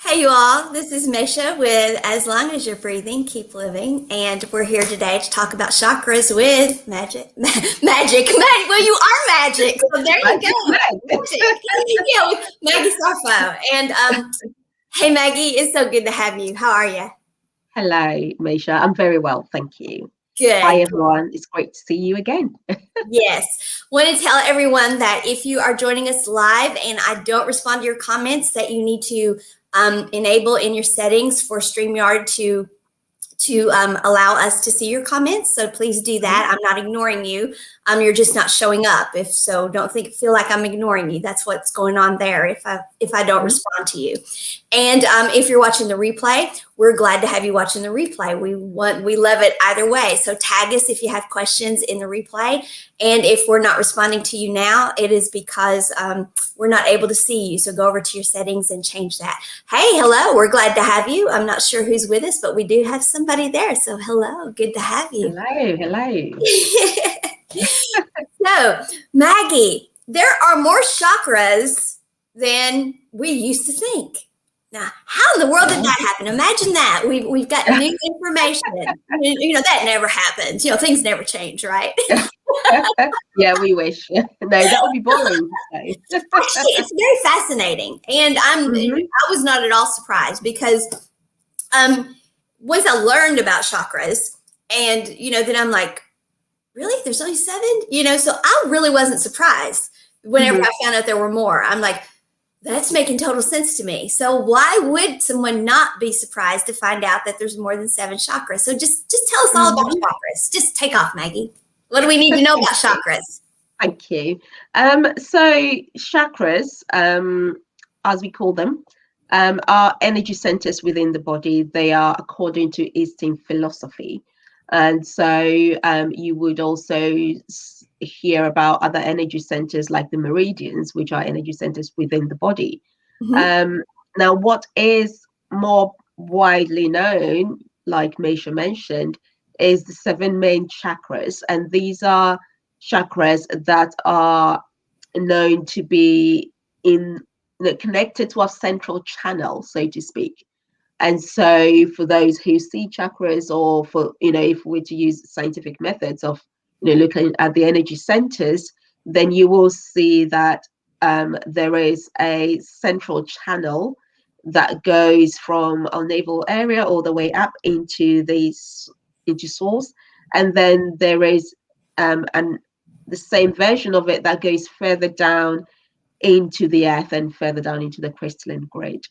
Hey you all, this is Maysha with As Long as You're Breathing, Keep Living, and we're here today to talk about chakras with magic. Well, you are magic, so there you Magic go. Meg. Magic. Yeah, with Maggie Sarfo. And hey Maggie, it's so good to have you. How are you? Hello, Maysha. I'm very well, thank you. Hi, Good. everyone. It's great to see you again. Yes. Want to tell everyone that if you are joining us live and I don't respond to your comments, that you need to enable in your settings for StreamYard to allow us to see your comments. So please do that. I'm not ignoring you. You're just not showing up. If so, don't feel like I'm ignoring you. That's what's going on there. If I don't Mhm. respond to you, and if you're watching the replay, we're glad to have you watching the replay. We love it either way. So tag us if you have questions in the replay, and if we're not responding to you now, it is because we're not able to see you. So go over to your settings and change that. Hey, hello. We're glad to have you. I'm not sure who's with us, but we do have somebody there. So hello. Good to have you. Hello, hello. So, Maggie, there are more chakras than we used to think. Now, how in the world did Oh. that happen? Imagine that. We've got new information. That never happens. Things never change, right? Yeah, we wish. No, that would be boring to say. Actually, it's very fascinating, and Mhm. I was not at all surprised because once I learned about chakras, and then I'm like, really? There's only seven? So I really wasn't surprised whenever Mhm. I found out there were more. I'm like, that's making total sense to me. So why would someone not be surprised to find out that there's more than seven chakras? So just tell us all about Mhm. chakras. Just take off, Maggie. What do we need to know about chakras? Thank you. So chakras, as we call them, are energy centers within the body. They are according to Eastern philosophy. And so you would also hear about other energy centers like the meridians, which are energy centers within the body. Mm-hmm. Um, Now, what is more widely known, like Maysha mentioned, is the seven main chakras. And these are chakras that are known to be in connected to our central channel, so to speak. And so for those who see chakras, or for if we're to use scientific methods of looking at the energy centers, then you will see that there is a central channel that goes from our navel area all the way up into source, and then there is and the same version of it that goes further down into the earth and further down into the crystalline grade.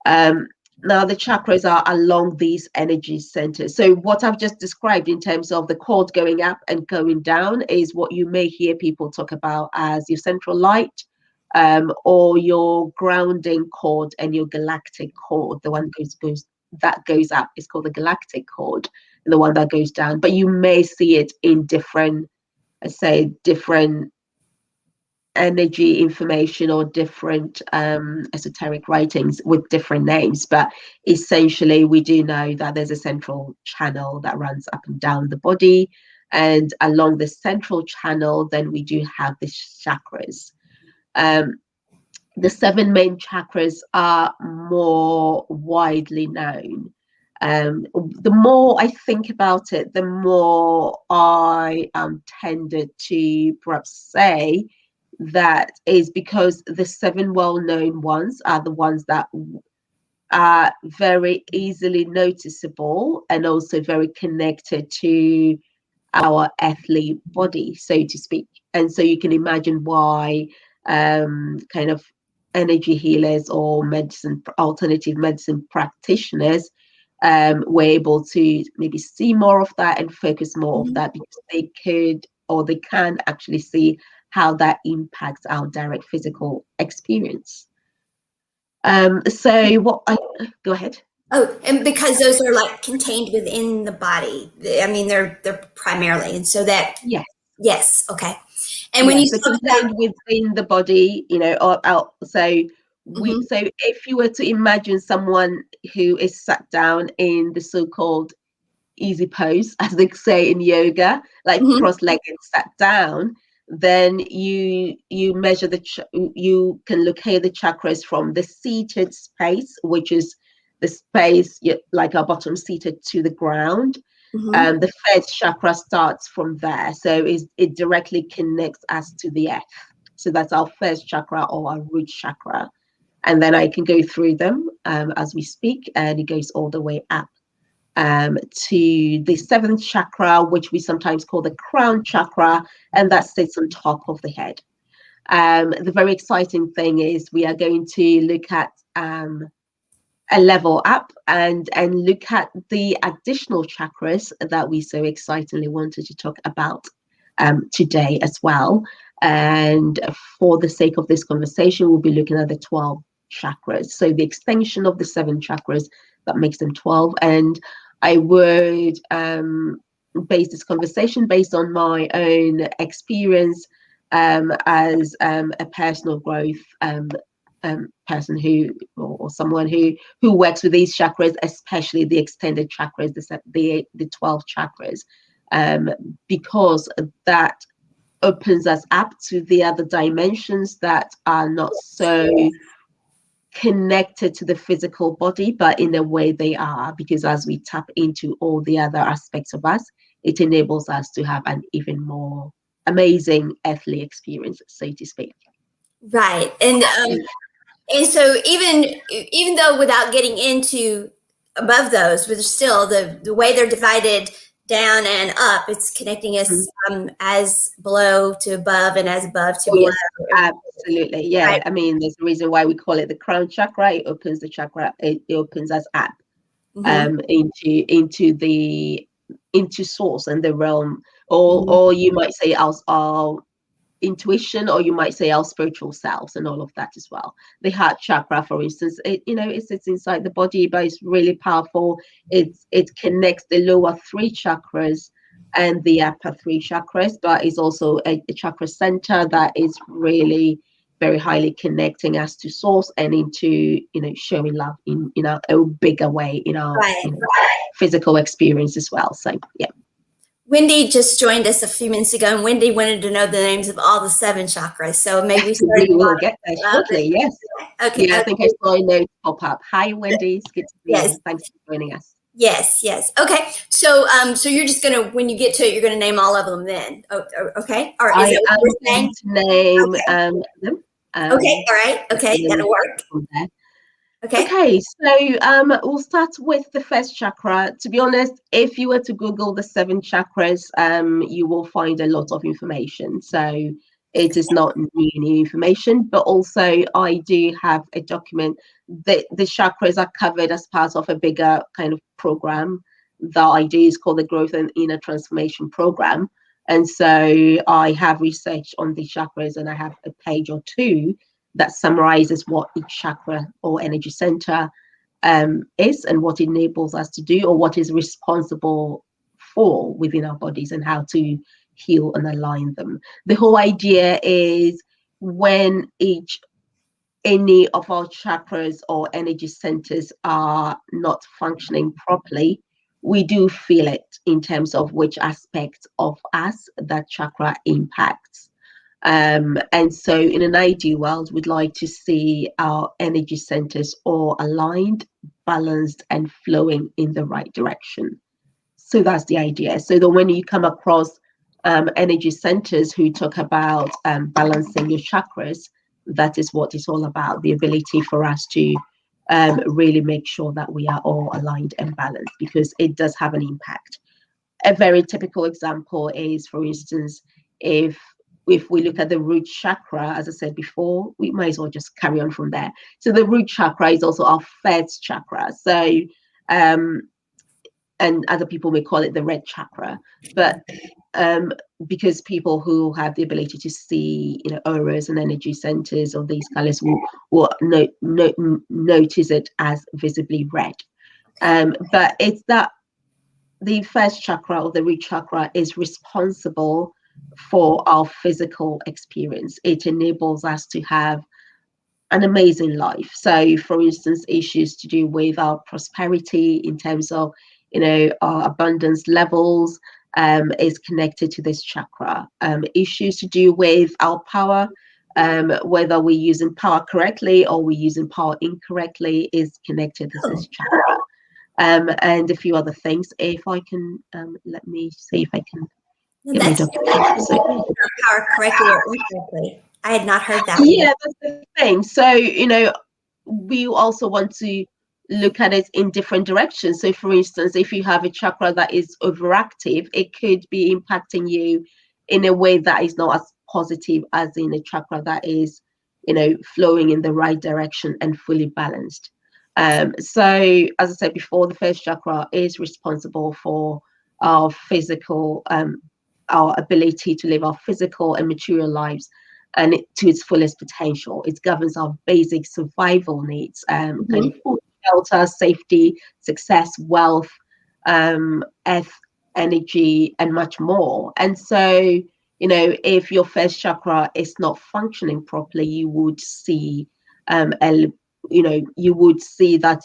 Um, Now, the chakras are along these energy centers. So, what I've just described in terms of the cord going up and going down is what you may hear people talk about as your central light, or your grounding cord and your galactic cord. The one that goes up is called the galactic cord, and the one that goes down. But you may see it in different, let's say, different energy information or different esoteric writings with different names, but essentially we do know that there's a central channel that runs up and down the body, and along the central channel then we do have the chakras. The seven main chakras are more widely known. The more I think about it, the more I tended to perhaps say that is because the seven well-known ones are the ones that are very easily noticeable and also very connected to our earthly body, so to speak. And so you can imagine why kind of energy healers or alternative medicine practitioners were able to maybe see more of that and focus more of Mm-hmm. that, because they could, or they can actually see how that impacts our direct physical experience. So what I Go ahead. Oh, and because those are like contained within the body. I mean, they're primarily, and so that Yes. yes, okay. And when you Yes, so spoke about, contained within the body, or out. mhm, So if you were to imagine someone who is sat down in the so-called easy pose, as they say in yoga, like mhm, cross-legged, sat down, Then you measure you can locate the chakras from the seated space, which is the space like our bottom seated to the ground. Mm-hmm. The first chakra starts from there, so it directly connects us to the earth. So that's our first chakra, or our root chakra. And then I can go through them as we speak, and it goes all the way up to the seventh chakra, which we sometimes call the crown chakra, and that sits on top of the head. The very exciting thing is we are going to look at a level up and look at the additional chakras that we so excitedly wanted to talk about today as well. And for the sake of this conversation, we'll be looking at the 12 chakras. So the extension of the 7 chakras that makes them 12. And I would base this conversation based on my own experience as a personal growth person who, or someone who works with these chakras, especially the extended chakras, the 12 chakras, because that opens us up to the other dimensions that are not so connected to the physical body, but in a way they are, because as we tap into all the other aspects of us, it enables us to have an even more amazing earthly experience, so to speak. Right. And so even though without getting into above those, but still the way they're divided down and up, it's connecting us as below to above and as above to below. Yes, absolutely. Yeah. Right. I mean, there's a reason why we call it the crown chakra. It opens the chakra, it opens us up into source and the realm, or you might say our intuition, or you might say our spiritual selves, and all of that as well. The heart chakra, for instance, it sits inside the body, but it's really powerful. It connects the lower 3 chakras and the upper 3 chakras, but it's also a chakra center that is really very highly connecting us to source and into showing love in a bigger way in our physical experience as well. So yeah. Wendy just joined us a few minutes ago, and Wendy wanted to know the names of all the 7 chakras. So maybe we will get there shortly. Yes. Okay. Yeah, I think I saw a note pop up. Hi, Wendy. It's good to see you. Thanks for joining us. Yes. Okay. So, so you're just gonna, when you get to it, you're gonna name all of them. Then, okay. Or is it what we're saying? To name them. Okay. All right. Okay, that'll work. Okay, so we'll start with the first chakra. To be honest, if you were to Google the 7 chakras, you will find a lot of information. So it is not new information, but also I do have a document that the chakras are covered as part of a bigger kind of program that I do. Is called the Growth and Inner Transformation Program. And so I have researched on the chakras, and I have a page or 2 that summarizes what each chakra or energy center is, and what it enables us to do, or what is responsible for within our bodies, and how to heal and align them. The whole idea is when any of our chakras or energy centers are not functioning properly, we do feel it in terms of which aspect of us that chakra impacts. And so in an ideal world, we'd like to see our energy centers all aligned, balanced, and flowing in the right direction. So that's the idea. So that when you come across energy centers who talk about balancing your chakras, that is what it's all about, the ability for us to really make sure that we are all aligned and balanced, because it does have an impact. A very typical example is, for instance, if we look at the root chakra, as I said before, we might as well just carry on from there. So the root chakra is also our first chakra. So, and other people may call it the red chakra, but because people who have the ability to see, auras and energy centers of these colors will notice it as visibly red. But it's that the first chakra, or the root chakra, is responsible for our physical experience. It enables us to have an amazing life. So, for instance, issues to do with our prosperity in terms of, our abundance levels, is connected to this chakra. Issues to do with our power, whether we're using power correctly or we're using power incorrectly, is connected to this chakra. And a few other things. If I can, let me see if I can get my document. Power correctly or incorrectly. I had not heard that. Yeah, that's the thing. So, we also want to look at it in different directions. So, for instance, if you have a chakra that is overactive, it could be impacting you in a way that is not as positive as in a chakra that is, flowing in the right direction and fully balanced. So, as I said before, the first chakra is responsible for our physical, our ability to live our physical and material lives and to its fullest potential. It governs our basic survival needs, kind of food, shelter, safety, success, wealth, earth, energy, and much more. And so, if your first chakra is not functioning properly, you would see, you would see that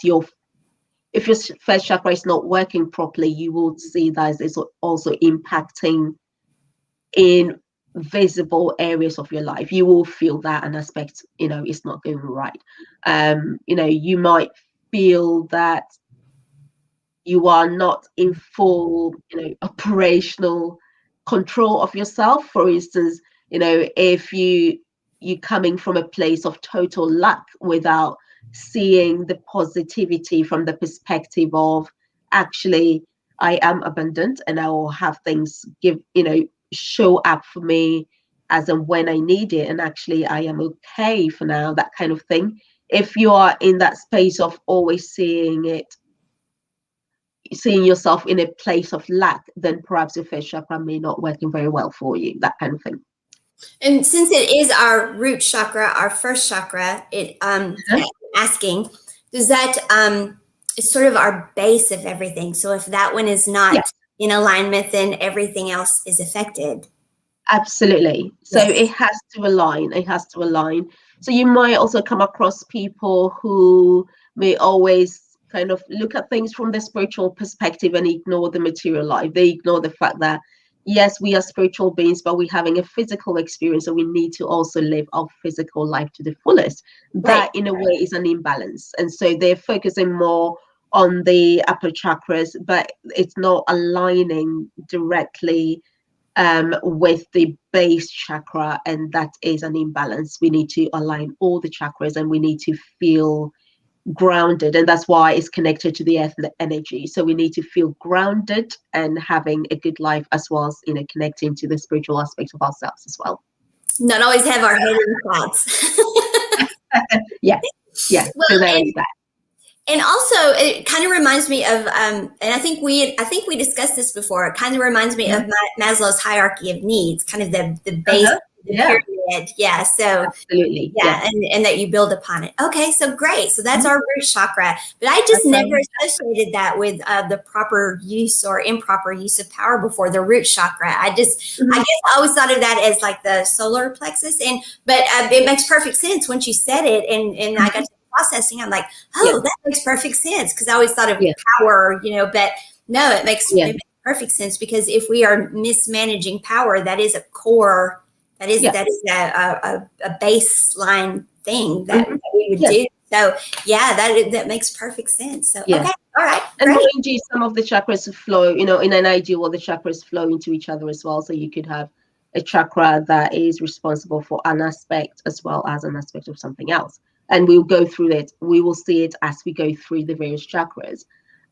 if your first chakra is not working properly, you will see that it's also impacting in visible areas of your life. You will feel that an aspect, is not going right. You might feel that you are not in full, operational control of yourself. For instance, if you coming from a place of total lack without seeing the positivity from the perspective of, actually, I am abundant and I will have things show up for me as and when I need it, and actually I am okay for now, that kind of thing. If you are in that space of always seeing yourself in a place of lack, then perhaps your first chakra may not working very well for you, that kind of thing. And since it is our root chakra, our first chakra, asking, does that it's sort of our base of everything. So if that one is not in alignment, then everything else is affected. Absolutely. So it has to align. It has to align. So you might also come across people who may always kind of look at things from the spiritual perspective and ignore the material life. They ignore the fact that, yes, we are spiritual beings, but we're having a physical experience, so we need to also live our physical life to the fullest. That, in a way, is an imbalance. And so they're focusing more on the upper chakras, but it's not aligning directly with the base chakra, and that is an imbalance. We need to align all the chakras and we need to feel grounded, and that's why it's connected to the earth energy. So we need to feel grounded and having a good life, as well as connecting to the spiritual aspect of ourselves as well. Not always have our head in clouds. Yeah. Well, so there is that. And also, it kind of reminds me of, and I think we discussed this before. It kind of reminds me of Maslow's hierarchy of needs, kind of the base, the pyramid. Yeah. So absolutely. Yeah, and that you build upon it. Okay, so great. So that's our root chakra. But I just never associated that with the proper use or improper use of power before, the root chakra. I guess I always thought of that as like the solar plexus, but it makes perfect sense once you said it, and I got to processing. I'm like, that makes perfect sense, because I always thought of power, but no, it makes perfect sense, because if we are mismanaging power, that is a core. That is a baseline thing that we would do. So that makes perfect sense. So okay, all right. And mind you, some of the chakras flow, in an ideal world, the chakras flow into each other as well. So you could have a chakra that is responsible for an aspect as well as an aspect of something else. And we'll go through it. We will see it as we go through the various chakras.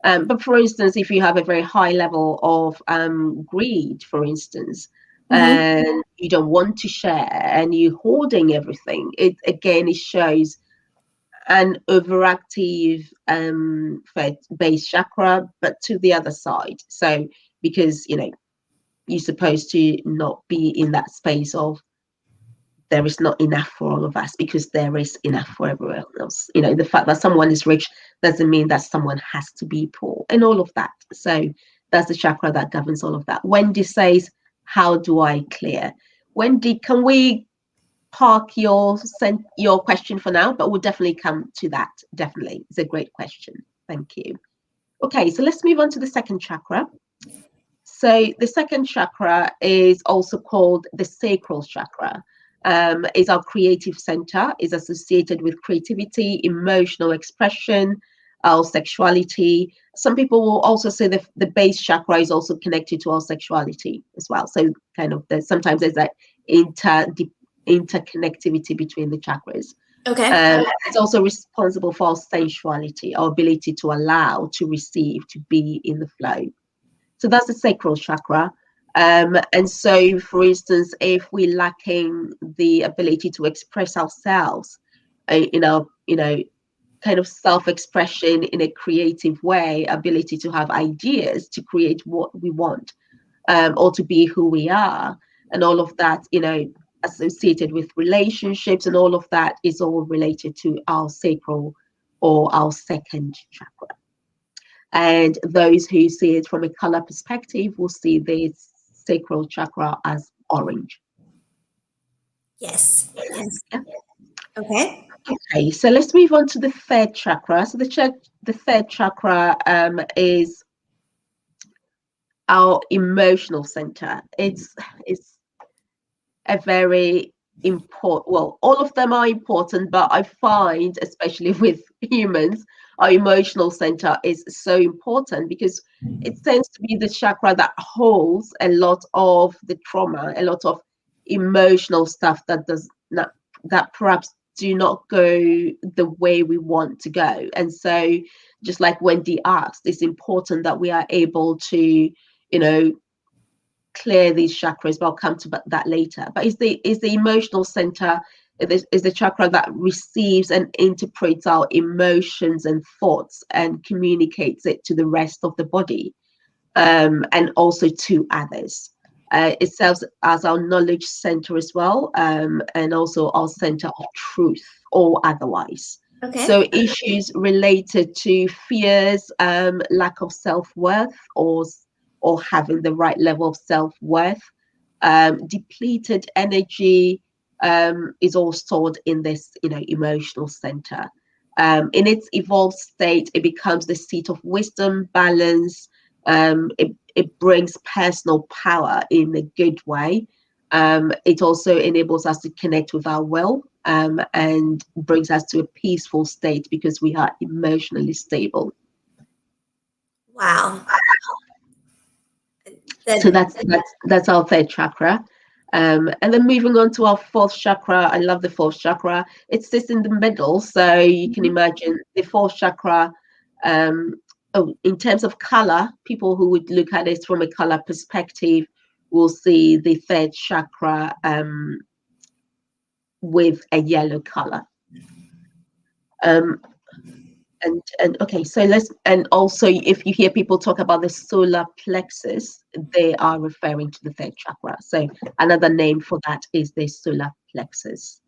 But for instance, if you have a very high level of greed, for instance, and you don't want to share and you're hoarding everything, it shows an overactive base chakra, but to the other side. So because you're supposed to not be in that space of there is not enough for all of us, because there is enough for everyone else. The fact that someone is rich doesn't mean that someone has to be poor, and all of that. So that's the chakra that governs all of that. Wendy says, how do I clear? Wendy, can we park your question for now? But we'll definitely come to that. Definitely. It's a great question. Thank you. Okay, so let's move on to the second chakra. So the second chakra is also called the sacral chakra. Is our creative center, is associated with creativity, emotional expression, our sexuality. Some people will also say the base chakra is also connected to our sexuality as well. So kind of sometimes there's that interconnectivity between the chakras. Okay. It's also responsible for our sensuality, our ability to allow, to receive, to be in the flow. So that's the sacral chakra. And so, for instance, if we're lacking the ability to express ourselves in our, kind of self-expression in a creative way, ability to have ideas to create what we want, or to be who we are, and all of that, associated with relationships, and all of that is all related to our sacral or our second chakra. And those who see it from a color perspective will see this sacral chakra as orange. Yes. Yes. Yeah. Okay. Okay, so let's move on to the third chakra. So the third chakra is our emotional center. It's a very important, well, all of them are important, but I find, especially with humans, our emotional center is so important because it tends to be the chakra that holds a lot of the trauma, a lot of emotional stuff that perhaps do not go the way we want to go. And so, just like Wendy asked, it's important that we are able to, clear these chakras, but I'll come to that later. But is the emotional center, is the chakra that receives and interprets our emotions and thoughts and communicates it to the rest of the body, and also to others. It serves as our knowledge center as well, and also our center of truth or otherwise. Okay. So issues related to fears, lack of self-worth, or having the right level of self-worth, depleted energy, is all stored in this, emotional center. In its evolved state, it becomes the seat of wisdom, balance. It brings personal power in a good way. It also enables us to connect with our will, and brings us to a peaceful state because we are emotionally stable. Wow. So that's our third chakra. And then moving on to our fourth chakra. I love the fourth chakra. It sits in the middle, so you can imagine the fourth chakra. In terms of color, people who would look at it from a color perspective will see the third chakra with a yellow color. And okay, so and also if you hear people talk about the solar plexus, they are referring to the third chakra. So another name for that is the solar plexus.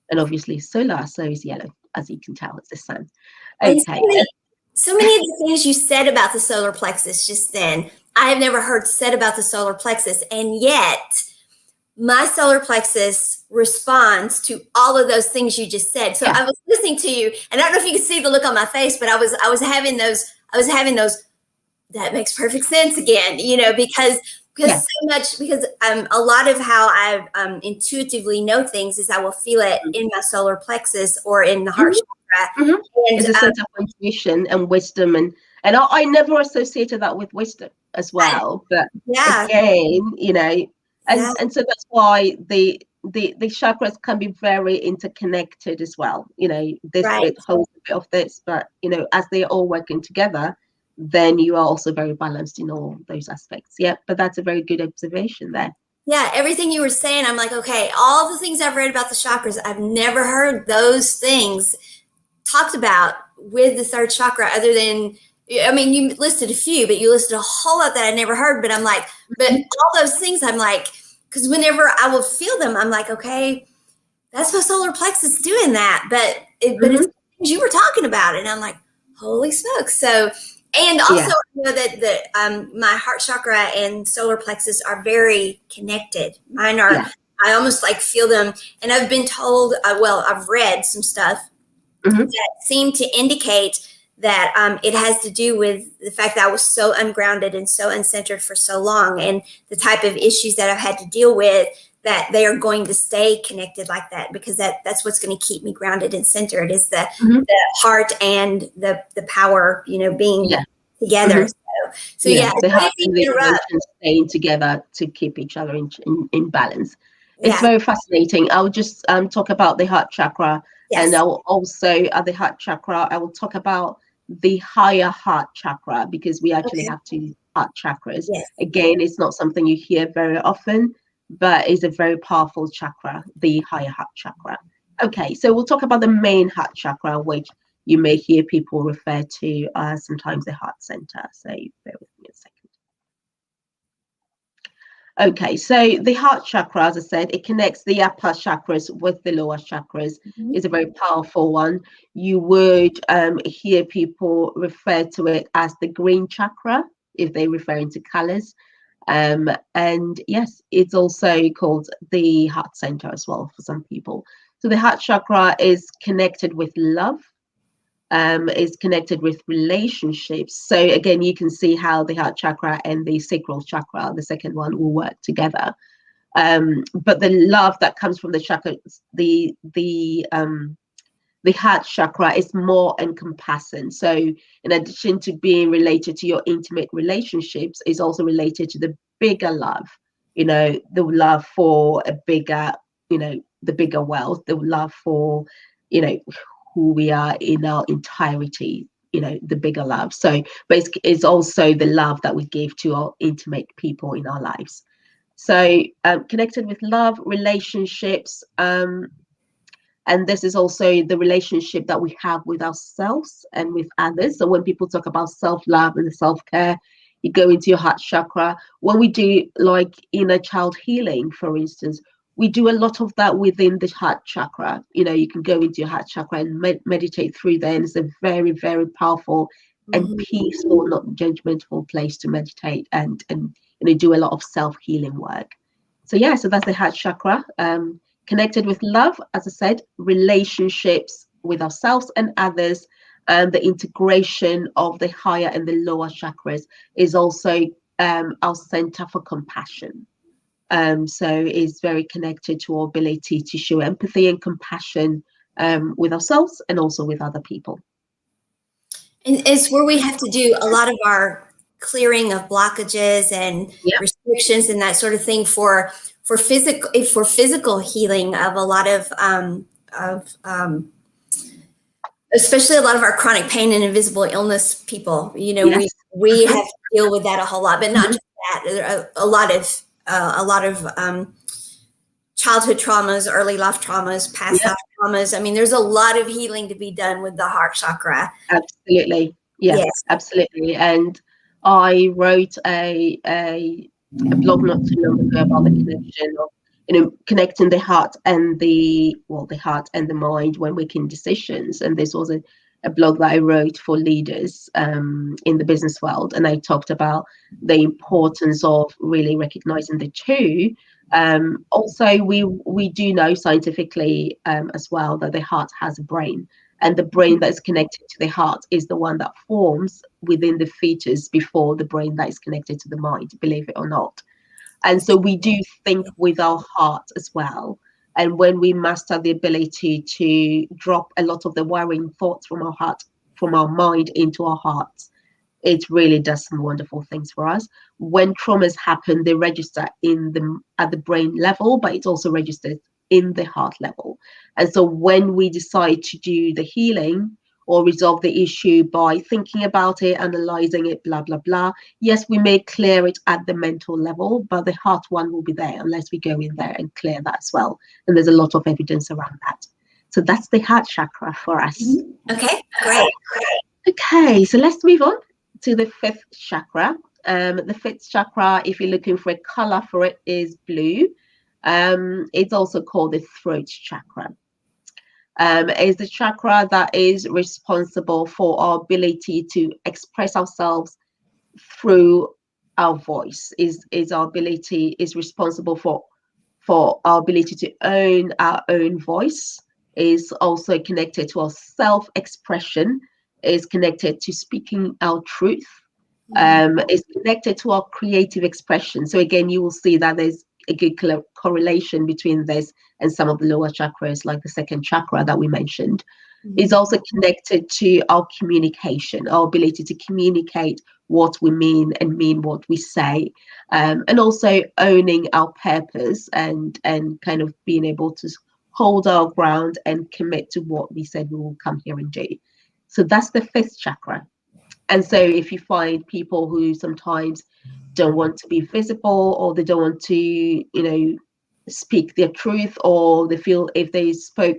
And obviously solar, so is yellow, as you can tell, it's the sun. Okay. So many of the things you said about the solar plexus just then, I have never heard said about the solar plexus. And yet my solar plexus responds to all of those things you just said. So I was listening to you, and I don't know if you can see the look on my face, but I was having those, that makes perfect sense again, because so much, because a lot of how I intuitively know things is I will feel it in my solar plexus or in the heart chakra. And it's a sense of intuition and wisdom, and I never associated that with wisdom as well. But again, and so that's why the chakras can be very interconnected as well. This bit holds a bit of this, but as they're all working together, then you are also very balanced in all those aspects. Yeah, but that's a very good observation there. Yeah, everything you were saying, I'm like, okay, all the things I've read about the chakras, I've never heard those things talked about with the third chakra, other than, I mean, you listed a few, but you listed a whole lot that I never heard. But I'm like, but all those things, I'm like, because whenever I will feel them, I'm like, okay, that's my solar plexus doing that. But it's things you were talking about, and I'm like, holy smokes. So, and also I know that my heart chakra and solar plexus are very connected. Mine are, I almost like feel them. And I've been told, I've read some stuff that seem to indicate that it has to do with the fact that I was so ungrounded and so uncentered for so long, and the type of issues that I've had to deal with, that they are going to stay connected like that, because that's what's going to keep me grounded and centered, is the heart and the power, being together. So yeah, the heart and the emotions staying together to keep each other in balance. It's very fascinating. I'll just talk about the heart chakra, and I will also at the heart chakra, I will talk about the higher heart chakra, because we actually have two heart chakras. Again, it's not something you hear very often, but it's a very powerful chakra, the higher heart chakra. Okay, so we'll talk about the main heart chakra, which you may hear people refer to sometimes the heart center. So bear with me a second. Okay, so the heart chakra, as I said, it connects the upper chakras with the lower chakras. It's a very powerful one. You would hear people refer to it as the green chakra if they're referring to colors. And yes, it's also called the heart center as well for some people. So the heart chakra is connected with love, is connected with relationships. So again, you can see how the heart chakra and the sacral chakra, the second one, will work together. But the love that comes from the chakra, the heart chakra is more encompassing. So in addition to being related to your intimate relationships, is also related to the bigger love, the love for a bigger, the bigger world, the love for, who we are in our entirety, the bigger love. So, but it's also the love that we give to our intimate people in our lives. So connected with love, relationships, and this is also the relationship that we have with ourselves and with others. So when people talk about self-love and self-care, you go into your heart chakra. When we do like inner child healing, for instance, we do a lot of that within the heart chakra. You can go into your heart chakra and meditate through there. And it's a very, very powerful and peaceful, not judgmental place to meditate and do a lot of self-healing work. So yeah, so that's the heart chakra. Connected with love, as I said, relationships with ourselves and others, and the integration of the higher and the lower chakras is also our center for compassion. So it's very connected to our ability to show empathy and compassion with ourselves and also with other people. And it's where we have to do a lot of our clearing of blockages and restrictions and that sort of thing for physical healing of a lot of especially a lot of our chronic pain and invisible illness people. We have to deal with that a whole lot, but not just that. There are a lot of childhood traumas, early life traumas, past life traumas. I mean, there's a lot of healing to be done with the heart chakra. Absolutely. Yes, absolutely. And I wrote a blog not too long ago about the connection of, connecting the heart and the heart and the mind when making decisions. And this was a blog that I wrote for leaders in the business world. And I talked about the importance of really recognizing the two. Also, we do know scientifically as well that the heart has a brain. And the brain that is connected to the heart is the one that forms within the fetus before the brain that is connected to the mind, believe it or not. And so we do think with our heart as well. And when we master the ability to drop a lot of the worrying thoughts from our heart, from our mind into our hearts, it really does some wonderful things for us. When traumas happen, they register at the brain level, but it's also registered in the heart level. And so when we decide to do the healing or resolve the issue by thinking about it, analyzing it, blah, blah, blah, yes, we may clear it at the mental level, but the heart one will be there unless we go in there and clear that as well. And there's a lot of evidence around that. So that's the heart chakra for us. Okay, great. Okay, so let's move on to the fifth chakra. The fifth chakra, if you're looking for a color for it, is blue. It's also called the throat chakra. It's the chakra that is responsible for our ability to express ourselves through our voice. Is responsible for our ability to own our own voice. Is also connected to our self-expression is connected to speaking our truth. Is connected to our creative expression. So again, you will see that there's a good correlation between this and some of the lower chakras, like the second chakra that we mentioned. Is also connected to our communication, our ability to communicate what we mean and mean what we say, and also owning our purpose and kind of being able to hold our ground and commit to what we said we will come here and do. So that's the fifth chakra. And so if you find people who sometimes don't want to be visible, or they don't want to, speak their truth, or they feel if they spoke,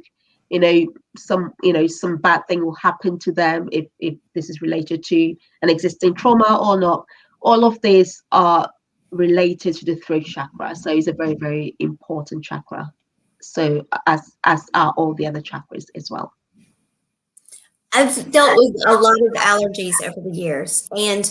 some bad thing will happen to them if this is related to an existing trauma or not. All of these are related to the throat chakra. So it's a very, very important chakra. So as are all the other chakras as well. I've dealt with a lot of allergies over the years, and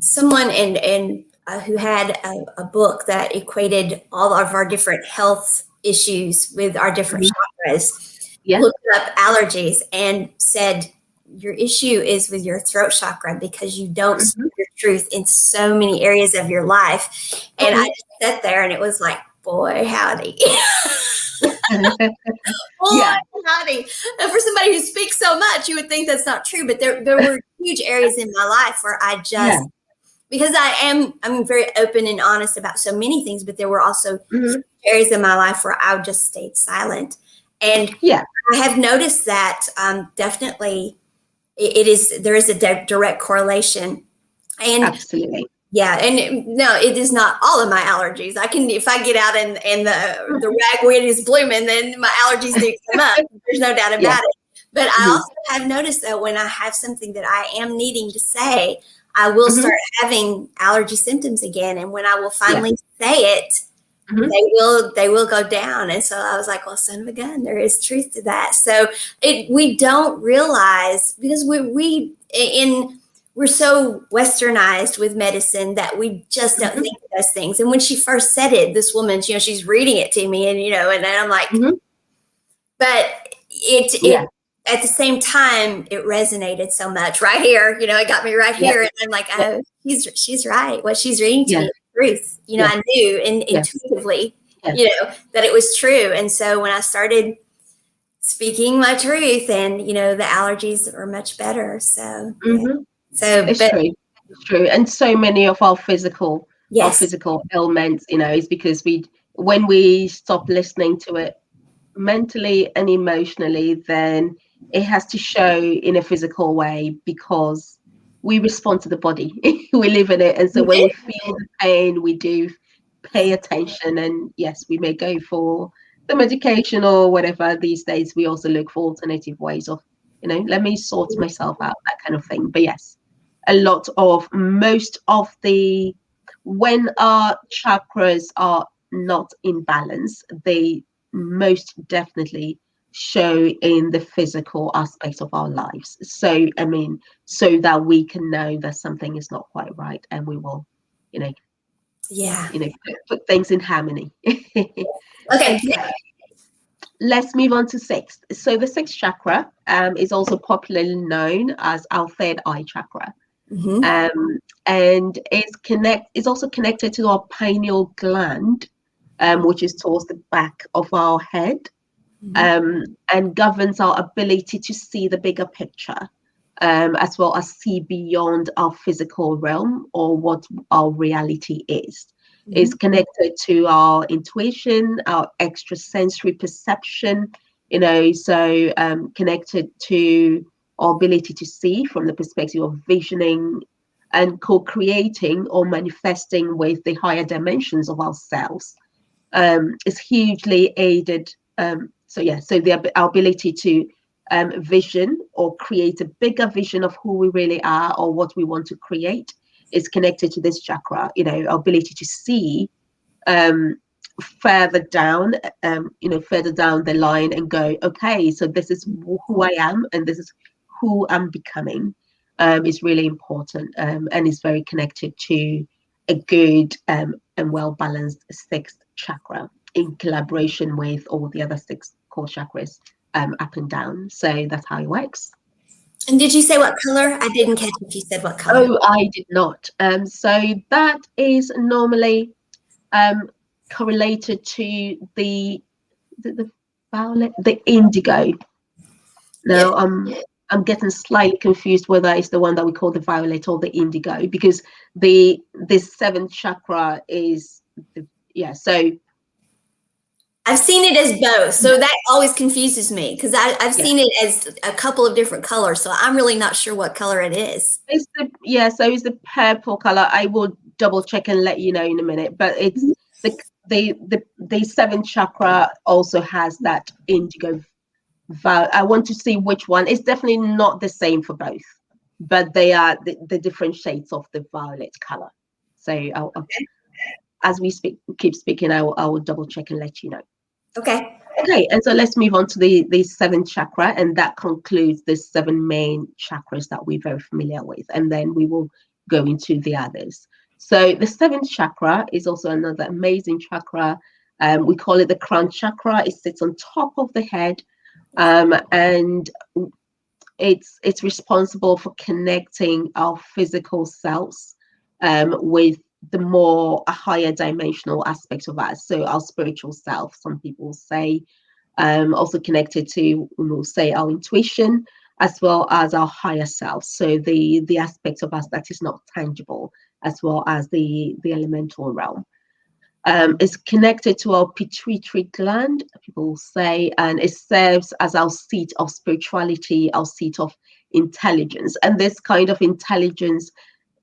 someone who had a book that equated all of our different health issues with our different chakras, looked up allergies and said, your issue is with your throat chakra because you don't speak your truth in so many areas of your life. And I just sat there and it was like, boy, howdy. Howdy. And for somebody who speaks so much, you would think that's not true, but there were huge areas in my life where I just, because I'm very open and honest about so many things, but there were also areas in my life where I just stayed silent. And I have noticed that definitely there is a direct correlation. And absolutely. Yeah, and no, it is not all of my allergies. If I get out and the ragweed is blooming, then my allergies do come up. There's no doubt about it. But I also have noticed that when I have something that I am needing to say, I will start having allergy symptoms again. And when I will finally say it, they will go down. And so I was like, well, son of a gun, there is truth to that. So we don't realize, because we're so westernized with medicine that we just don't think of those things. And when she first said it, this woman, she's reading it to me, and I'm like, but it at the same time, it resonated so much right here. It got me right here. And I'm like, oh, she's right. What she's reading to me is truth. I knew intuitively, that it was true. And so when I started speaking my truth, and, the allergies are much better. So, So it's true. And so many of our physical ailments, is because when we stop listening to it mentally and emotionally, then it has to show in a physical way, because we respond to the body. We live in it. And so when we feel the pain, we do pay attention. And yes, we may go for the medication or whatever. These days, we also look for alternative ways of, let me sort myself out, that kind of thing. But yes, when our chakras are not in balance, they most definitely show in the physical aspects of our lives. So, so that we can know that something is not quite right, and we will, put things in harmony. Okay. Let's move on to sixth. So the sixth chakra is also popularly known as our third eye chakra. And it's also connected to our pineal gland, which is towards the back of our head, and governs our ability to see the bigger picture, as well as see beyond our physical realm or what our reality is. Is connected to our intuition, our extrasensory perception, so connected to our ability to see from the perspective of visioning and co-creating or manifesting with the higher dimensions of ourselves, is hugely aided. So our ability to vision or create a bigger vision of who we really are or what we want to create is connected to this chakra. Our ability to see further down the line and go, okay, so this is who I am and this is who I'm becoming, is really important, and is very connected to a good and well-balanced sixth chakra in collaboration with all the other six core chakras, up and down. So that's how it works. And did you say what color? I didn't catch if you said what color. Oh, I did not. So that is normally correlated to the violet, the indigo. Yes. Now I'm getting slightly confused whether it's the one that we call the violet or the indigo, because the seventh chakra is so I've seen it as both. So that always confuses me because I've yeah. seen it as a couple of different colors. So I'm really not sure what color it is. It's the purple color. I will double check and let you know in a minute. But it's the seventh chakra also has that indigo. I want to see which one. It's definitely not the same for both, but they are the different shades of the violet color. So as we keep speaking, I will double check and let you know. Okay. Okay, and so let's move on to the seventh chakra, and that concludes the 7 main chakras that we're very familiar with, and then we will go into the others. So the seventh chakra is also another amazing chakra. We call it the crown chakra. It sits on top of the head, and it's responsible for connecting our physical selves with the more a higher dimensional aspect of us, so our spiritual self, some people say, also connected to, we'll say, our intuition as well as our higher self, so the aspect of us that is not tangible, as well as the elemental realm. Is connected to our pituitary gland, people say, and it serves as our seat of spirituality, our seat of intelligence. And this kind of intelligence,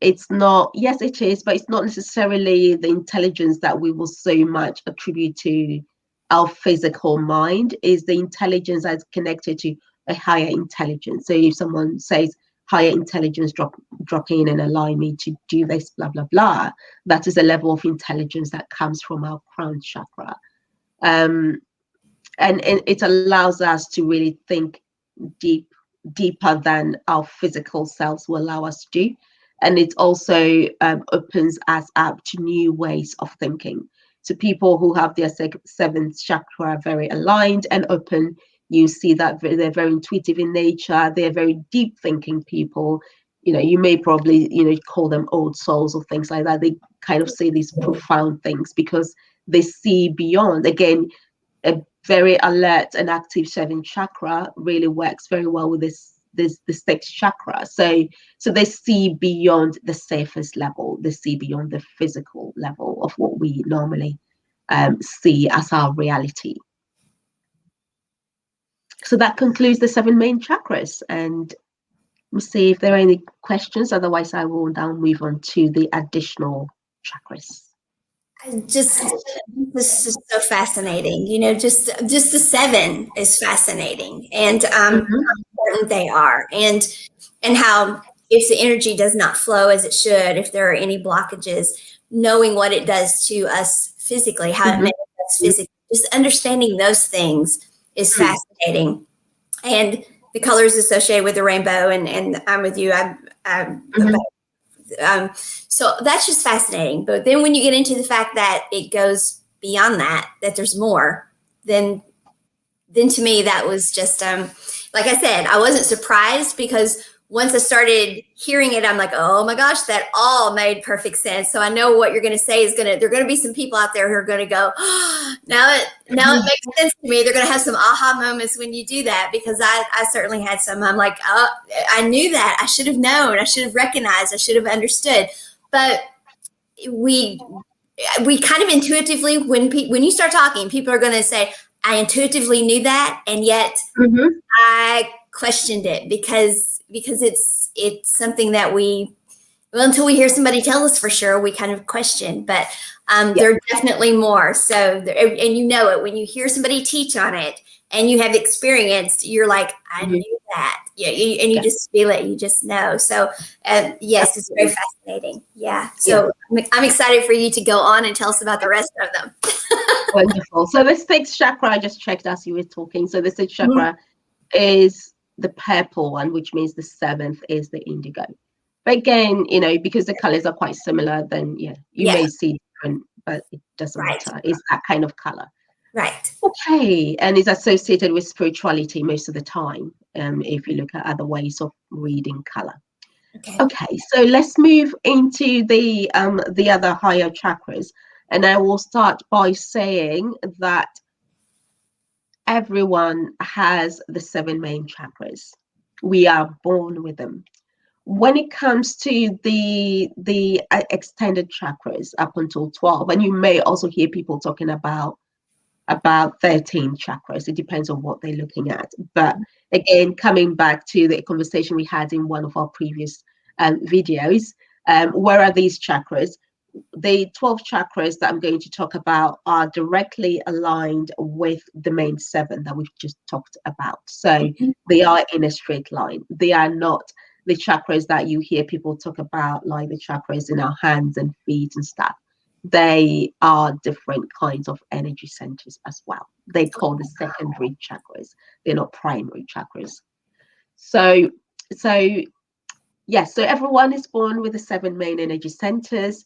it's not, yes, it is, but it's not necessarily the intelligence that we will so much attribute to our physical mind. Is the intelligence that's connected to a higher intelligence. So if someone says higher intelligence, drop in and allow me to do this, blah blah blah, that is a level of intelligence that comes from our crown chakra, and it allows us to really think deeper than our physical selves will allow us to do. And it also opens us up to new ways of thinking. So people who have their seventh chakra very aligned and open, you see that they're very intuitive in nature. They're very deep thinking people. You may probably call them old souls or things like that. They kind of say these profound things because they see beyond. Again, a very alert and active seventh chakra really works very well with this sixth chakra. So they see beyond the surface level. They see beyond the physical level of what we normally see as our reality. So that concludes the 7 main chakras, and we'll see if there are any questions. Otherwise, I will now move on to the additional chakras. This is so fascinating. Just the 7 is fascinating, and how important they are, and how if the energy does not flow as it should, if there are any blockages, knowing what it does to us physically, how it manifests physically, just understanding those things is fascinating. And the colors associated with the rainbow, and I'm with you. So that's just fascinating. But then when you get into the fact that it goes beyond that there's more, then to me that was just like I said, I wasn't surprised, because once I started hearing it, I'm like, oh my gosh, that all made perfect sense. So I know what you're going to say is there are going to be some people out there who are going to go, oh, now it makes sense to me. They're going to have some aha moments when you do that, because I certainly had some. I'm like, oh, I knew that. I should have known. I should have recognized. I should have understood. But we kind of intuitively, when you start talking, people are going to say, I intuitively knew that, and yet I questioned it because it's something that until we hear somebody tell us for sure, we kind of question. But there are definitely more. So, and it when you hear somebody teach on it and you have experienced, you're like, I knew that. Yeah, and you just feel it. You just know. So, yes, it's very fascinating. Yeah. So I'm excited for you to go on and tell us about the rest of them. Wonderful. So the sixth chakra, I just checked as you were talking. So the sixth chakra is the purple one, which means the 7th is the indigo. But again, because the colors are quite similar, then you may see different, but it doesn't matter. It's that kind of color. Right. Okay, and is associated with spirituality most of the time, if you look at other ways of reading color. Okay. Okay, so let's move into the other higher chakras, and I will start by saying that everyone has the 7 main chakras. We are born with them. When it comes to the extended chakras up until 12, and you may also hear people talking about 13 chakras. It depends on what they're looking at. But again, coming back to the conversation we had in one of our previous videos, where are these chakras? The 12 chakras that I'm going to talk about are directly aligned with the main 7 that we've just talked about. So they are in a straight line. They are not the chakras that you hear people talk about, like the chakras in our hands and feet and stuff. They are different kinds of energy centers as well. They call the secondary chakras. They're not primary chakras. So yes, so everyone is born with the 7 main energy centers.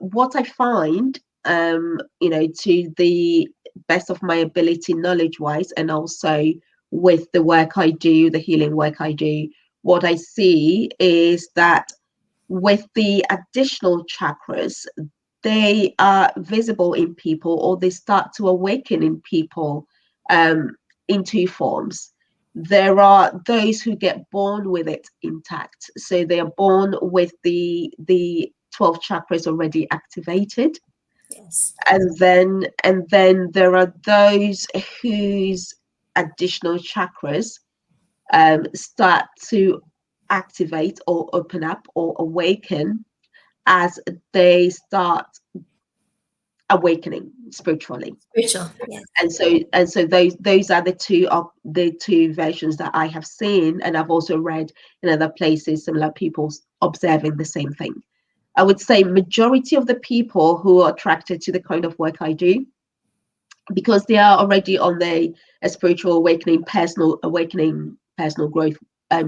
What I find, to the best of my ability, knowledge-wise, and also with the work I do, the healing work I do, what I see is that with the additional chakras, they are visible in people, or they start to awaken in people in 2 forms. There are those who get born with it intact, so they are born with the 12 chakras already activated. Yes. And then there are those whose additional chakras start to activate or open up or awaken as they start awakening spiritually. Spiritual. Yes. And so those are the two versions that I have seen, and I've also read in other places similar people observing the same thing. I would say majority of the people who are attracted to the kind of work I do, because they are already on a spiritual awakening, personal growth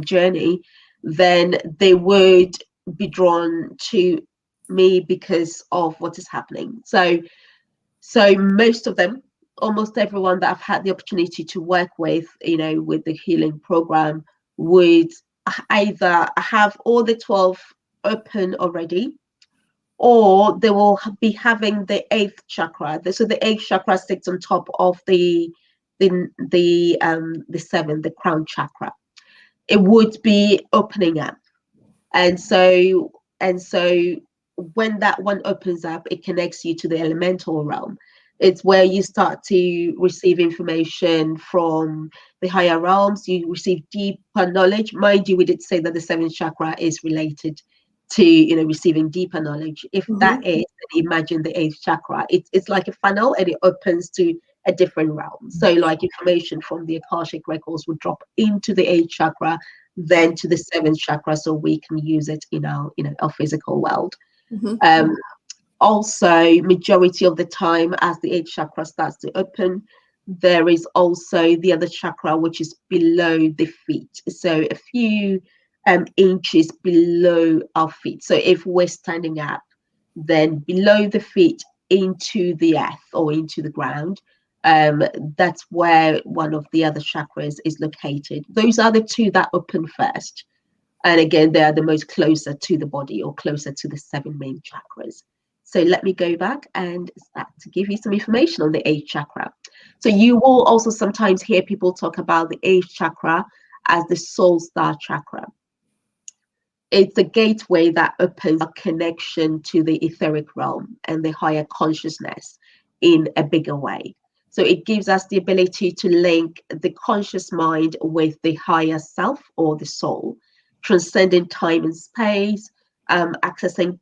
journey, then they would be drawn to me because of what is happening. So most of them, almost everyone that I've had the opportunity to work with, with the healing program, would either have all the 12 open already, or they will be having the 8th chakra. So the 8th chakra sits on top of the 7, the crown chakra. It would be opening up, and so when that one opens up, it connects you to the elemental realm. It's where you start to receive information from the higher realms. You receive deeper knowledge. Mind you, we did say that the 7th chakra is related to receiving deeper knowledge. If that is, then imagine the 8th chakra. It's like a funnel, and it opens to a different realm. So like information from the Akashic records would drop into the 8th chakra, then to the 7th chakra, so we can use it in our physical world. Also, majority of the time, as the 8th chakra starts to open, there is also the other chakra, which is below the feet, so a few inches below our feet. So if we're standing up, then below the feet into the earth or into the ground, that's where one of the other chakras is located. Those are the 2 that open first, and again, they are the most closer to the body, or closer to the 7 main chakras. So let me go back and start to give you some information on the 8th chakra. So you will also sometimes hear people talk about the 8th chakra as the soul star chakra. It's a gateway that opens a connection to the etheric realm and the higher consciousness in a bigger way. So it gives us the ability to link the conscious mind with the higher self, or the soul, transcending time and space, accessing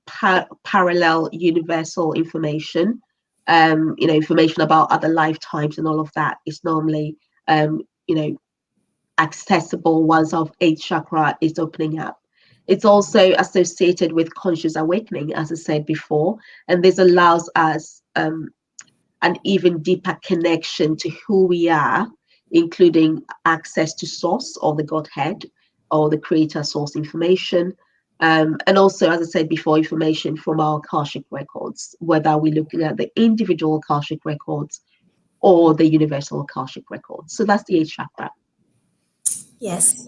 parallel universal information. Information about other lifetimes and all of that is normally accessible once our 8th chakra is opening up. It's also associated with conscious awakening, as I said before, and this allows us an even deeper connection to who we are, including access to source, or the Godhead, or the creator source information. And also, as I said before, information from our Akashic records, whether we're looking at the individual Akashic records or the universal Akashic record. So that's the 8th chakra. Yes.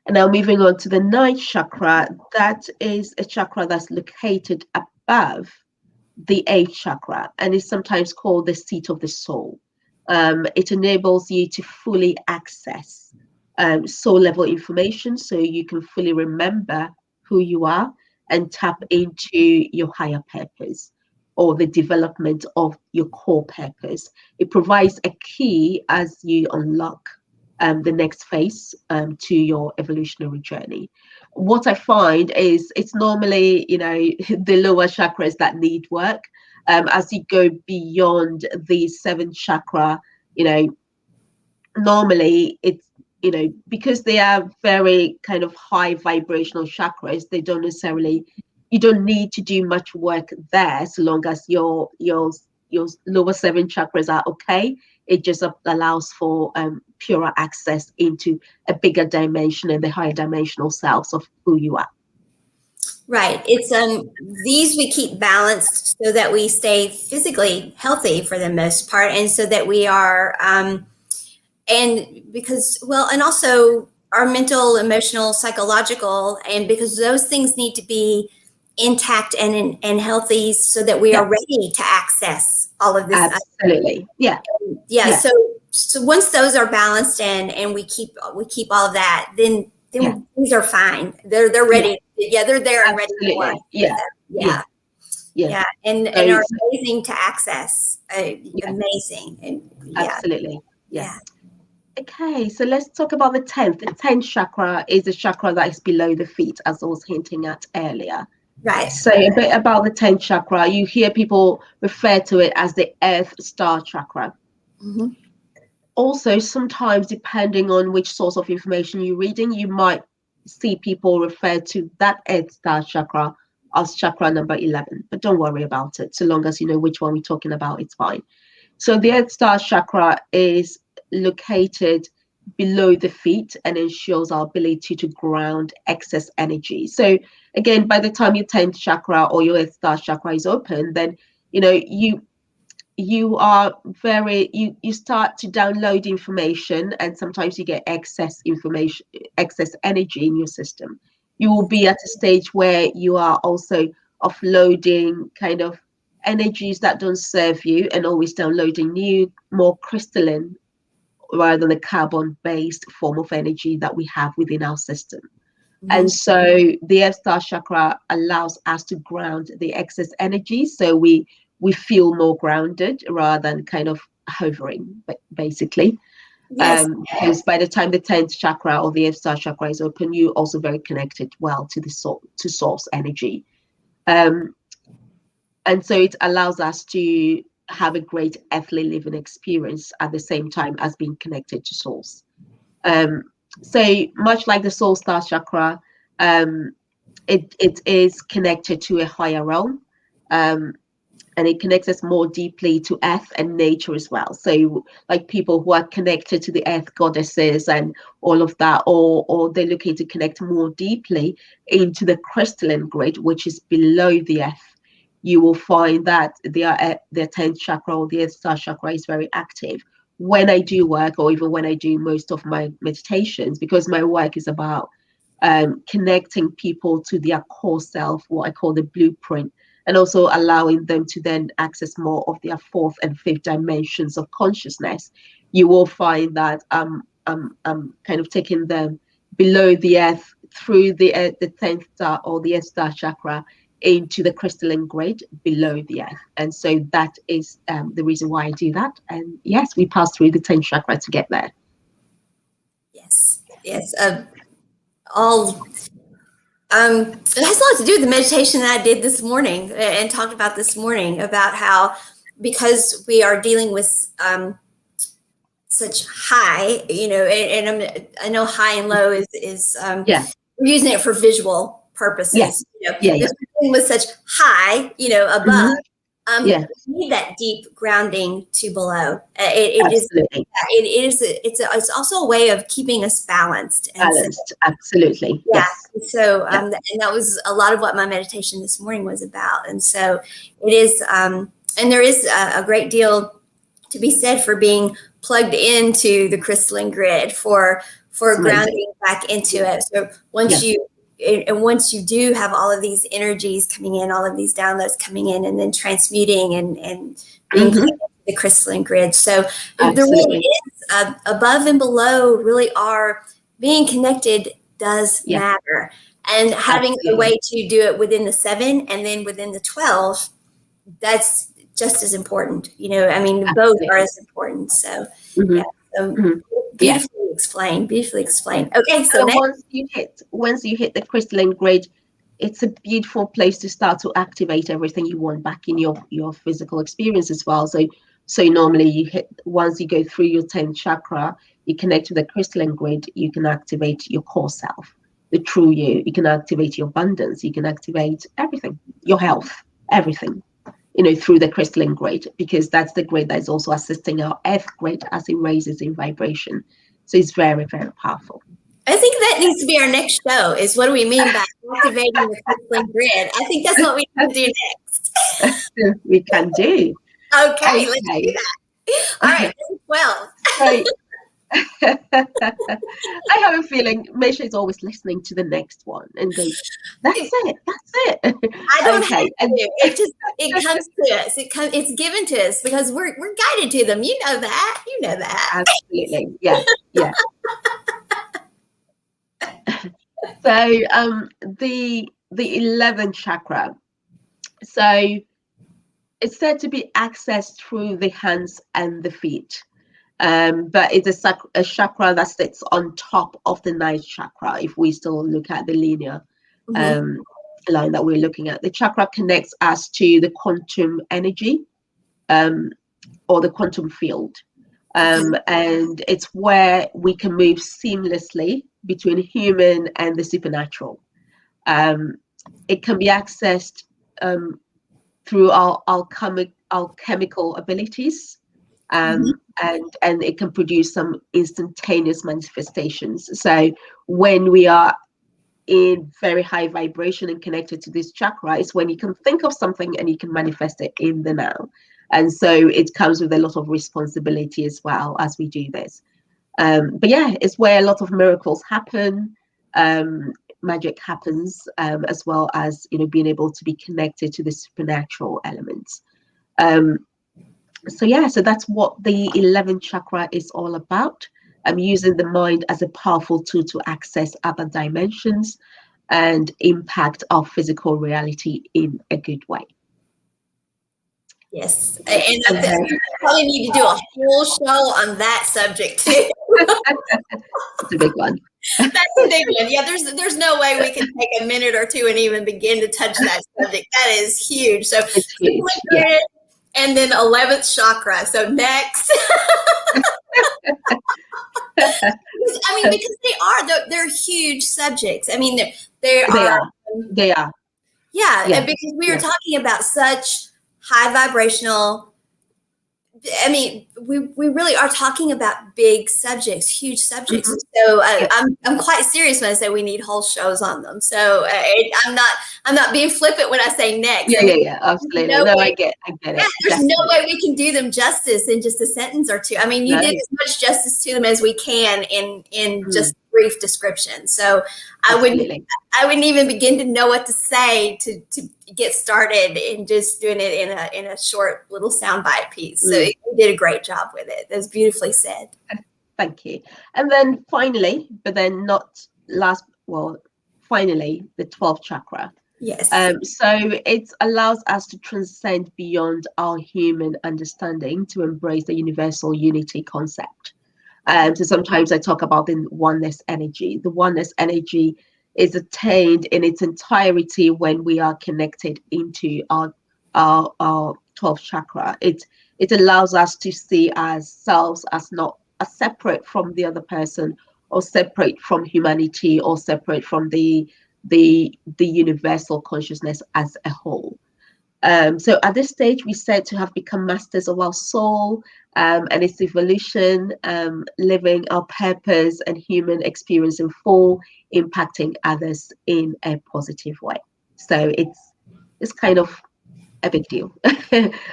And now moving on to the 9th chakra, that is a chakra that's located above the 8th chakra, and is sometimes called the seat of the soul. It enables you to fully access soul level information, so you can fully remember who you are and tap into your higher purpose, or the development of your core purpose. It provides a key as you unlock the next phase to your evolutionary journey. What I find is it's normally, the lower chakras that need work. As you go beyond the 7th chakra, normally it's, because they are very kind of high vibrational chakras, they don't necessarily, you don't need to do much work there, so long as your lower 7 chakras are okay. It just allows for purer access into a bigger dimension and the higher dimensional selves of who you are. Right. It's these we keep balanced so that we stay physically healthy for the most part, and so that we are and because, well, and also our mental, emotional, psychological, and because those things need to be intact and healthy so that we are ready to access all of this. Absolutely. Yeah. So once those are balanced and we keep all of that, then things are fine. They're ready. Yeah, they're there and ready to work. Yeah. And are amazing to access. Amazing. And absolutely. Yeah. Okay, so let's talk about the 10th. The 10th chakra is a chakra that is below the feet, as I was hinting at earlier. Right. So a bit about the 10th chakra. You hear people refer to it as the Earth Star chakra. Mm-hmm. Also, sometimes depending on which source of information you're reading, you might see people refer to that Earth Star chakra as chakra number 11. But don't worry about it. So long as you know which one we're talking about, it's fine. So the Earth Star chakra is located below the feet and ensures our ability to ground excess energy. So again, by the time your 10th chakra or your Earth Star chakra is open, then you are you start to download information, and sometimes you get excess information, excess energy in your system. You will be at a stage where you are also offloading kind of energies that don't serve you, and always downloading new, more crystalline rather than the carbon-based form of energy that we have within our system. Mm-hmm. And so the Earth Star chakra allows us to ground the excess energy, so we feel more grounded rather than kind of hovering, basically. Yes. Because by the time the 10th chakra or the Earth Star chakra is open, you're also very connected well to the source energy. And so it allows us to have a great earthly living experience at the same time as being connected to source. So much like the soul star chakra, it is connected to a higher realm, and it connects us more deeply to earth and nature as well. So like people who are connected to the earth goddesses and all of that, or they're looking to connect more deeply into the crystalline grid, which is below the earth, you will find that their 10th chakra or the Earth Star chakra is very active. When I do work, or even when I do most of my meditations, because my work is about connecting people to their core self, what I call the blueprint, and also allowing them to then access more of their 4th and 5th dimensions of consciousness, you will find that I'm kind of taking them below the earth through the 10th star or the Earth Star chakra into the crystalline grid below the earth. And so that is the reason why I do that. And yes, we pass through the 10th chakra to get there. Yes. It has a lot to do with the meditation that I did this morning and talked about this morning, about how, because we are dealing with such high, and I know high and low is we're using it for visual purposes. With such high, above, we need that deep grounding to below. It's also a way of keeping us balanced. Absolutely. Yeah. Yes. So, and that was a lot of what my meditation this morning was about. And so it is, and there is a great deal to be said for being plugged into the crystalline grid, for grounding back into it. So once you do have all of these energies coming in, all of these downloads coming in, and then transmuting and being connected to the crystalline grid. So there really is above and below really are being connected does matter. And having a way to do it within the 7 and then within the 12, that's just as important. I mean, both are as important. So, beautifully explained. Okay, so once you hit the crystalline grid, it's a beautiful place to start to activate everything you want back in your physical experience as well. So normally once you go through your 10th chakra, you connect to the crystalline grid, you can activate your core self, the true you. You can activate your abundance. You can activate everything, your health, everything, through the crystalline grid, because that's the grid that is also assisting our earth grid as it raises in vibration. So it's very, very powerful. I think that needs to be our next show, is what do we mean by activating the crystalline grid? I think that's what we can do next. We can do. Okay, let's do that. All right, 12. Right. I have a feeling Maysha is always listening to the next one and goes, that's it. I don't have to. It comes to us. It's given to us because we're guided to them. You know that. Absolutely. Yeah. So the 11th chakra. So it's said to be accessed through the hands and the feet. But it's a chakra that sits on top of the 9th chakra. If we still look at the linear line that we're looking at, the chakra connects us to the quantum energy or the quantum field. And it's where we can move seamlessly between human and the supernatural. It can be accessed through our alchemical abilities. And it can produce some instantaneous manifestations. So when we are in very high vibration and connected to this chakra, it's when you can think of something and you can manifest it in the now. And so it comes with a lot of responsibility as well as we do this. But yeah, it's where a lot of miracles happen. Magic happens, as well as being able to be connected to the supernatural elements. So that's what the 11th chakra is all about. Using the mind as a powerful tool to access other dimensions and impact our physical reality in a good way. Yes, and I probably need to do a whole show on that subject too. It's a big one. That's a big one. Yeah, there's no way we can take a minute or two and even begin to touch that subject. That is huge. So it's huge. Yeah. And then 11th chakra. So next. I mean, because they're huge subjects. I mean, they are. Yeah, because we are talking about such high vibrational. I mean, we really are talking about big subjects, huge subjects. So I'm quite serious when I say we need whole shows on them. So I'm not being flippant when I say next. Yeah, absolutely. I get it. Yeah, there's no way we can do them justice in just a sentence or two. I mean, you did as much justice to them as we can in just brief description. So I wouldn't even begin to know what to say to get started in just doing it in a short little soundbite piece. So you did a great job with it. That's beautifully said. Thank you. And then finally, finally, the 12th chakra. Yes. So it allows us to transcend beyond our human understanding to embrace the universal unity concept. So sometimes I talk about the oneness energy. The oneness energy is attained in its entirety when we are connected into our 12th chakra. It allows us to see ourselves as not as separate from the other person, or separate from humanity, or separate from the universal consciousness as a whole. So at this stage, we said to have become masters of our soul and its evolution, living our purpose and human experience in full, impacting others in a positive way. So it's kind of a big deal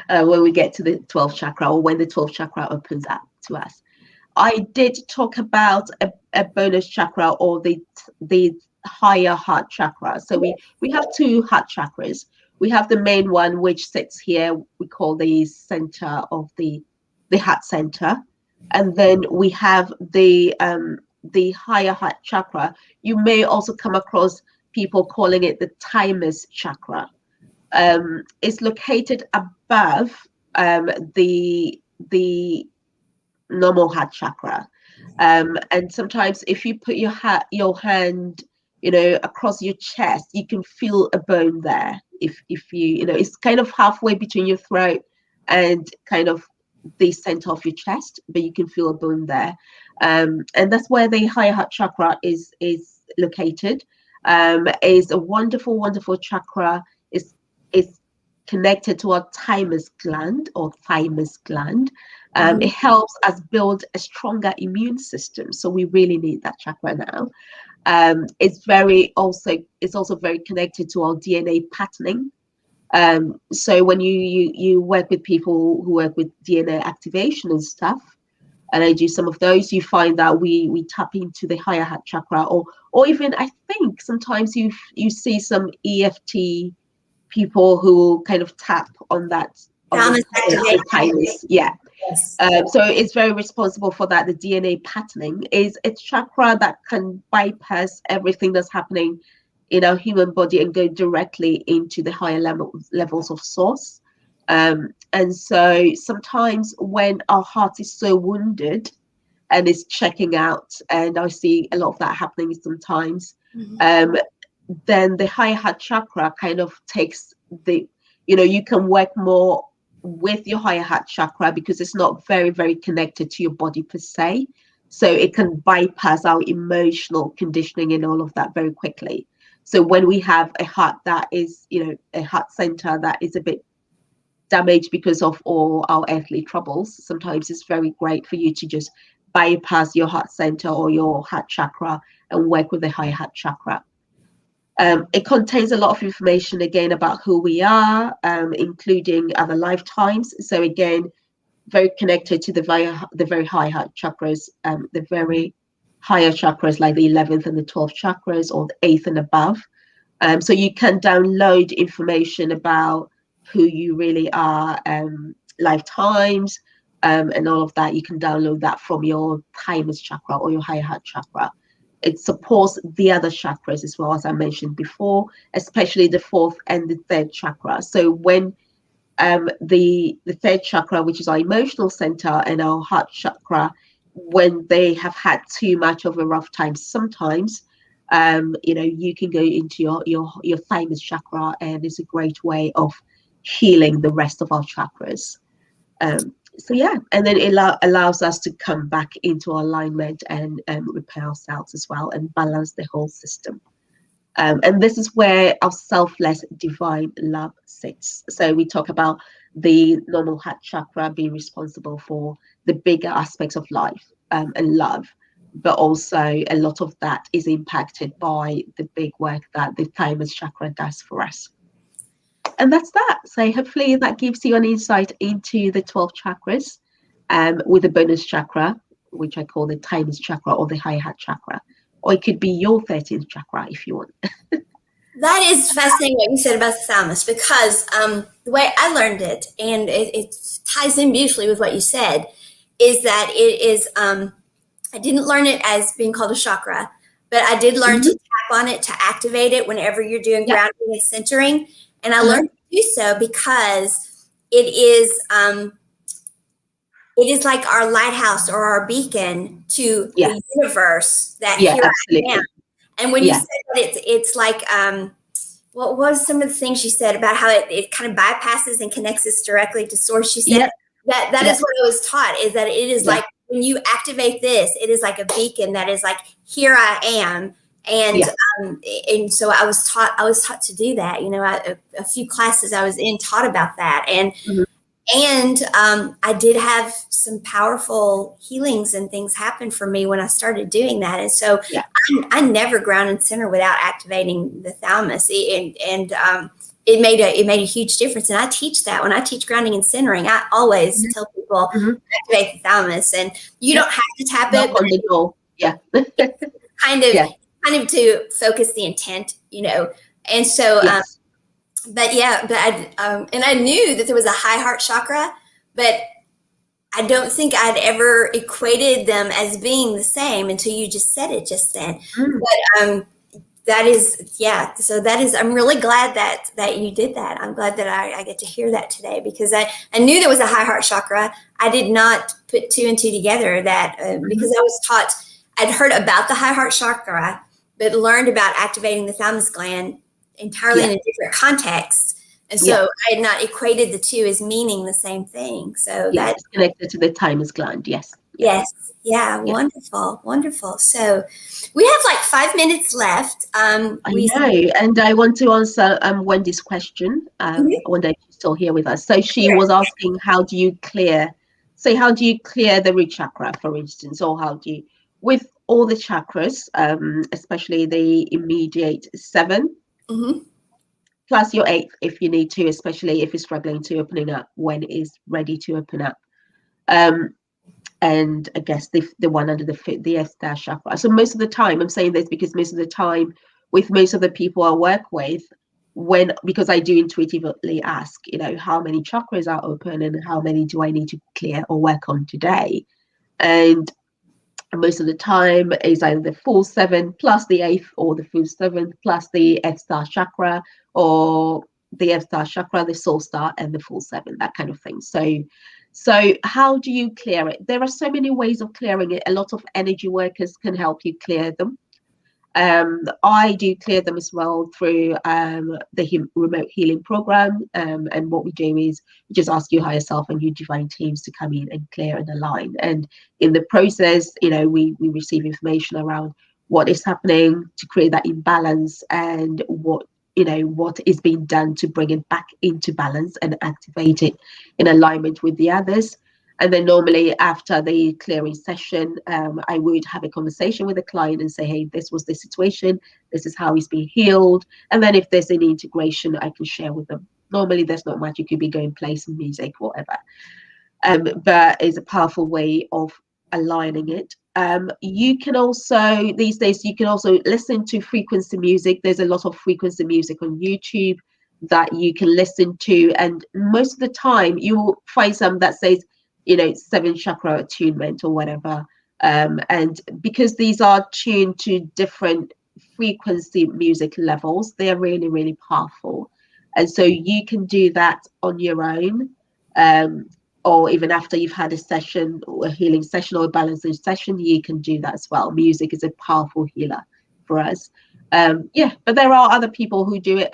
when we get to the 12th chakra, or when the 12th chakra opens up to us. I did talk about a bonus chakra, or the higher heart chakra. So we have two heart chakras. We have the main one, which sits here, we call the center of the heart center. And then we have the higher heart chakra. You may also come across people calling it the thymus chakra. It's located above the normal heart chakra. And sometimes if you put your hand, across your chest, you can feel a bone there. If you it's kind of halfway between your throat and kind of the center of your chest, but you can feel a bone there. And that's where the higher heart chakra is located. Is a wonderful, wonderful chakra. Is connected to our thymus gland, It helps us build a stronger immune system. So we really need that chakra now. It's also very connected to our DNA patterning. So when you work with people who work with DNA activation and stuff, and I do some of those, you find that we tap into the higher heart chakra, or even I think sometimes you see some EFT people who kind of tap on that Thymus thymus. Yeah. Yes. So it's very responsible for that. The DNA patterning is a chakra that can bypass everything that's happening in our human body and go directly into the higher levels of source. And so sometimes when our heart is so wounded and is checking out, and I see a lot of that happening sometimes, then the higher heart chakra kind of takes you can work more with your higher heart chakra because it's not very, very connected to your body per se. So it can bypass our emotional conditioning and all of that very quickly. So when we have a heart that is, a heart center that is a bit damaged because of all our earthly troubles, sometimes it's very great for you to just bypass your heart center or your heart chakra and work with the higher heart chakra. It contains a lot of information again about who we are, including other lifetimes. So again, very connected to the very high heart chakras, the very higher chakras like the 11th and the 12th chakras, or the 8th and above. So you can download information about who you really are, lifetimes, and all of that. You can download that from your thymus chakra or your higher heart chakra. It supports the other chakras as well, as I mentioned before, especially the 4th and the 3rd chakra. So when the 3rd chakra, which is our emotional center, and our heart chakra, when they have had too much of a rough time, sometimes you can go into your thymus chakra, and it's a great way of healing the rest of our chakras. So yeah, and then it allows us to come back into alignment and repair ourselves as well, and balance the whole system. And this is where our selfless divine love sits. So we talk about the normal heart chakra being responsible for the bigger aspects of life and love, but also a lot of that is impacted by the big work that the thymus chakra does for us. And that's that. So hopefully that gives you an insight into the 12 chakras, with the bonus chakra, which I call the thymus chakra or the higher heart chakra. Or it could be your 13th chakra if you want. That is fascinating what you said about the thymus, because the way I learned it, and it ties in beautifully with what you said, is that it is, I didn't learn it as being called a chakra, but I did learn to tap on it to activate it whenever you're doing grounding and centering. And I learned to do so because it is like our lighthouse or our beacon to the universe that here absolutely. I am. And when you said that it's like, what was some of the things you said about how it kind of bypasses and connects us directly to source? You said that is what I was taught, is that it is like when you activate this, it is like a beacon that is like, here I am. And so I was taught to do that. A few classes I was in taught about that. And I did have some powerful healings and things happen for me when I started doing that. And so I never ground and center without activating the thymus. And it made a huge difference. And I teach that when I teach grounding and centering. I always tell people activate the thalamus, and you don't have to tap Knock it, but on the door. Yeah. kind of Yeah. kind of to focus the intent, And so, Yes. but yeah, but and I knew that there was a high heart chakra, but I don't think I'd ever equated them as being the same until you just said it just then. But that is, yeah. So that is, I'm really glad that you did that. I'm glad that I get to hear that today, because I knew there was a high heart chakra. I did not put two and two together that because I was taught, I'd heard about the high heart chakra, but learned about activating the thymus gland entirely in a different context. And so I had not equated the two as meaning the same thing. So it's connected to the thymus gland. Yes. Yes. Yeah. Wonderful. Wonderful. So we have like 5 minutes left. I know. And I want to answer Wendy's question. I wonder if she's still here with us. So she was asking, how do you clear the root chakra, for instance, or how do you, with all the chakras, especially the immediate 7, plus your 8th, if you need to, especially if you're struggling to opening up when it is ready to open up. And I guess the one under the F chakra. So most of the time, I'm saying this because most of the time, with most of the people I work with, because I do intuitively ask, how many chakras are open and how many do I need to clear or work on today? And most of the time is either the full 7 plus the 8th, or the full 7 plus the F star chakra, or the F star chakra, the soul star, and the full 7, that kind of thing. So how do you clear it? There are so many ways of clearing it. A lot of energy workers can help you clear them. I do clear them as well through the remote healing program. And what we do is we just ask your higher self and your divine teams to come in and clear and align. And in the process, we receive information around what is happening to create that imbalance, and what is being done to bring it back into balance and activate it in alignment with the others. And then normally after the clearing session, I would have a conversation with the client and say, hey, this was the situation. This is how he's being healed. And then if there's any integration, I can share with them. Normally there's not much. You could be going play some music, whatever. But it's a powerful way of aligning it. You can also, these days, you can also listen to frequency music. There's a lot of frequency music on YouTube that you can listen to. And most of the time you will find some that says, 7 chakra attunement or whatever. And because these are tuned to different frequency music levels, they are really, really powerful. And so you can do that on your own. Or even after you've had a session, or a healing session, or a balancing session, you can do that as well. Music is a powerful healer for us. But there are other people who do it,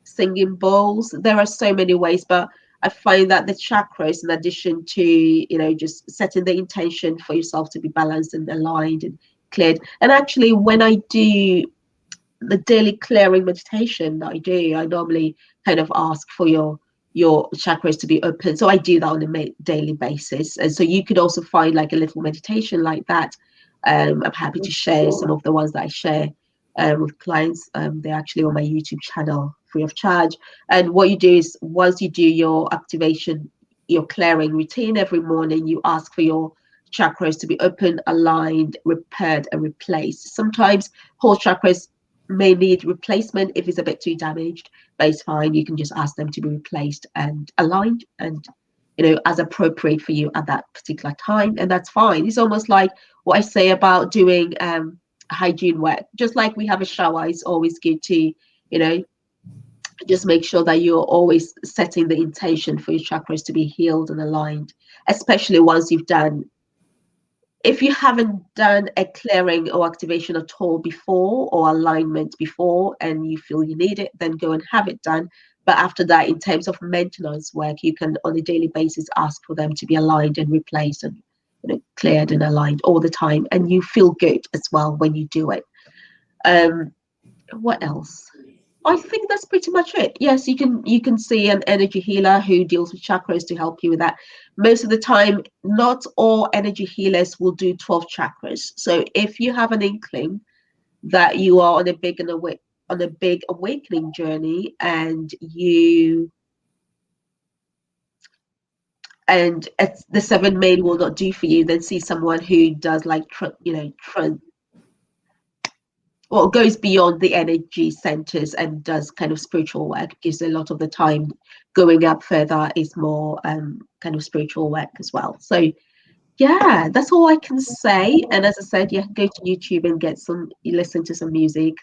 singing bowls. There are so many ways, but I find that the chakras, in addition to, just setting the intention for yourself to be balanced and aligned and cleared. And actually, when I do the daily clearing meditation that I do, I normally kind of ask for your chakras to be open. So I do that on a daily basis. And so you could also find like a little meditation like that. I'm happy to share some of the ones that I share with clients. They're actually on my YouTube channel, free of charge. And what you do is, once you do your activation, your clearing routine every morning, you ask for your chakras to be open, aligned, repaired, and replaced. Sometimes whole chakras may need replacement if it's a bit too damaged, but it's fine. You can just ask them to be replaced and aligned, and as appropriate for you at that particular time, and that's fine. It's almost like what I say about doing hygiene work. Just like we have a shower, it's always good to just make sure that you're always setting the intention for your chakras to be healed and aligned, especially once you've done. If you haven't done a clearing or activation at all before, or alignment before, and you feel you need it, then go and have it done. But after that, in terms of maintenance work, you can on a daily basis ask for them to be aligned and replaced and cleared and aligned all the time. And you feel good as well when you do it. What else? I think that's pretty much it. Yes, you can see an energy healer who deals with chakras to help you with that. Most of the time, not all energy healers will do 12 chakras. So if you have an inkling that you are on a beginner on a big awakening journey, and it's the seven main will not do for you, then see someone who does like well, goes beyond the energy centers and does kind of spiritual work, because a lot of the time going up further is more kind of spiritual work as well. So yeah, that's all I can say. And as I said, yeah, go to YouTube and listen to some music,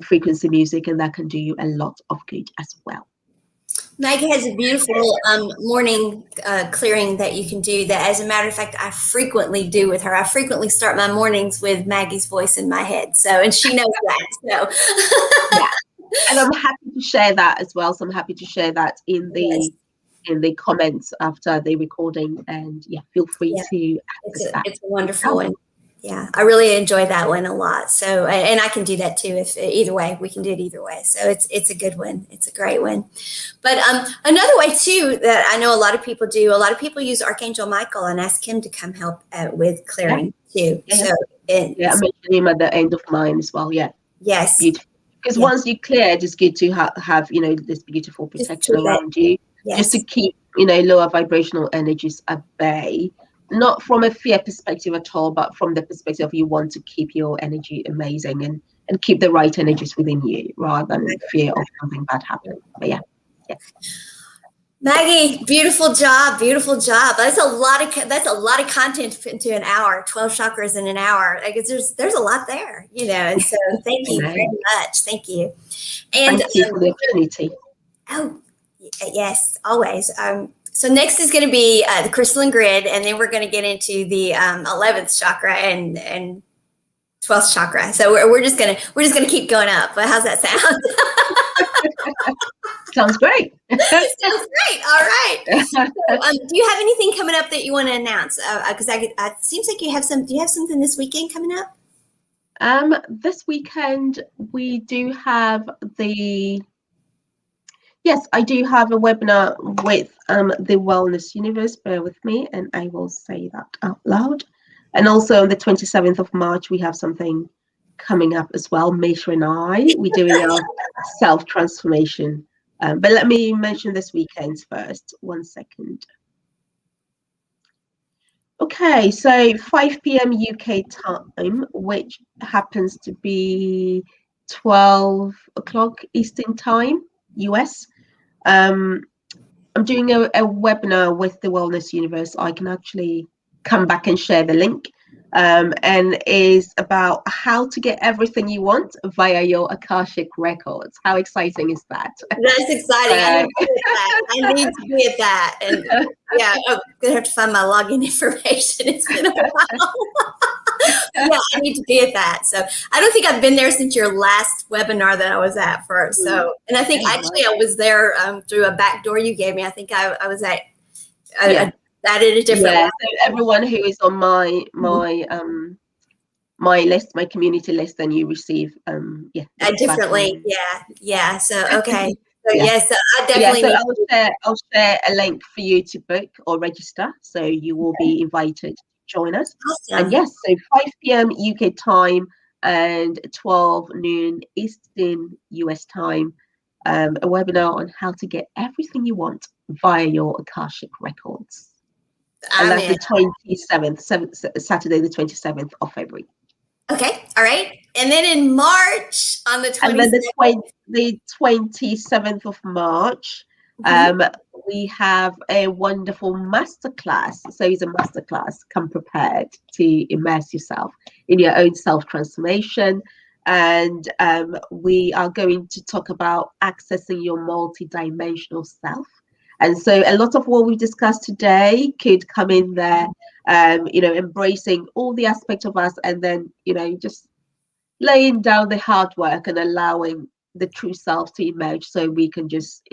frequency music, and that can do you a lot of good as well. Maggie has a beautiful morning clearing that you can do that. As a matter of fact, I frequently do with her. I frequently start my mornings with Maggie's voice in my head. So, and she knows that. So, yeah. And I'm happy to share that as well. So I'm happy to share that in the comments after the recording. And yeah, feel free to access that. It's a wonderful one. Yeah, I really enjoy that one a lot. So, and I can do that too. If either way, we can do it either way. So it's a good one. It's a great one. But another way too that I know a lot of people do. A lot of people use Archangel Michael and ask him to come help with clearing too. Yeah. So I mentioned him at the end of mine as well. Yeah. Yes. Beautiful. Because once you clear, it's good to have this beautiful protection around you, just to keep lower vibrational energies at bay. Not from a fear perspective at all, but from the perspective of you want to keep your energy amazing and keep the right energies within you, rather than fear of something bad happening. But yeah. Maggie, beautiful job. That's a lot of content into an hour. 12 chakras in an hour. I guess there's a lot there, And so thank you very much. Thank you. And thank you for the opportunity. Oh, yes, always. So next is going to be the crystalline grid, and then we're going to get into the 11th chakra and 12th chakra. So we're just gonna keep going up. But how's that sound? Sounds great. Sounds great. All right. So, do you have anything coming up that you want to announce? Because it seems like you have some. Do you have something this weekend coming up? This weekend we do have Yes, I do have a webinar with the Wellness Universe. Bear with me, and I will say that out loud. And also on the 27th of March, we have something coming up as well. Maysha and I, we're doing our self-transformation. But let me mention this weekend first. 1 second. Okay, so 5 p.m. UK time, which happens to be 12 o'clock Eastern time, US. I'm doing a webinar with the Wellness Universe. I can actually come back and share the link, and is about how to get everything you want via your Akashic records. How exciting is that? That's exciting. I need to be at that. And yeah, I'm gonna have to find my login information. It's been a while. Yeah, I need to be at that. So I don't think I've been there since your last webinar that I was at first. So, and I think actually I was there through a back door you gave me. I think I was at. I added a different. Yeah. So everyone who is on my list, my community list, then you receive a different link. Yeah. So okay. So yes, I definitely. So I'll share a link for you to book or register. So you will be invited. Join us. Awesome. And yes, so 5 p.m. UK time and 12 noon Eastern US time, a webinar on how to get everything you want via your Akashic records. And that's the 27th, Saturday, the 27th of February. Okay, all right. And then in March, on the 27th. And then the 27th of March, we have a wonderful masterclass. So it's a masterclass. Come prepared to immerse yourself in your own self-transformation. And we are going to talk about accessing your multi-dimensional self. And so a lot of what we discussed today could come in there, embracing all the aspects of us, and then, just laying down the hard work and allowing the true self to emerge, so we can just,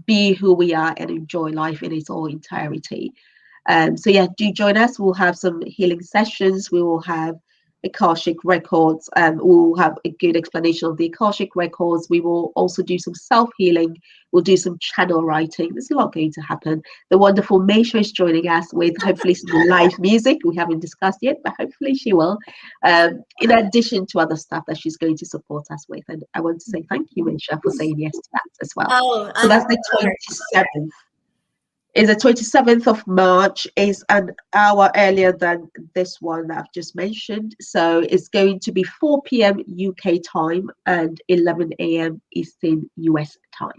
be who we are and enjoy life in its all entirety. So yeah, do join us. We'll have some healing sessions. We will have Akashic records. We'll have a good explanation of the Akashic records. We will also do some self-healing. We'll do some channel writing. There's a lot going to happen. The wonderful Maysha is joining us with hopefully some live music. We haven't discussed yet, but hopefully she will. In addition to other stuff that she's going to support us with. And I want to say thank you, Maysha, for saying yes to that as well. Oh, So that's the 27th. Is the 27th of March, is an hour earlier than this one that I've just mentioned. So it's going to be 4 p.m. UK time and 11 a.m. Eastern US time.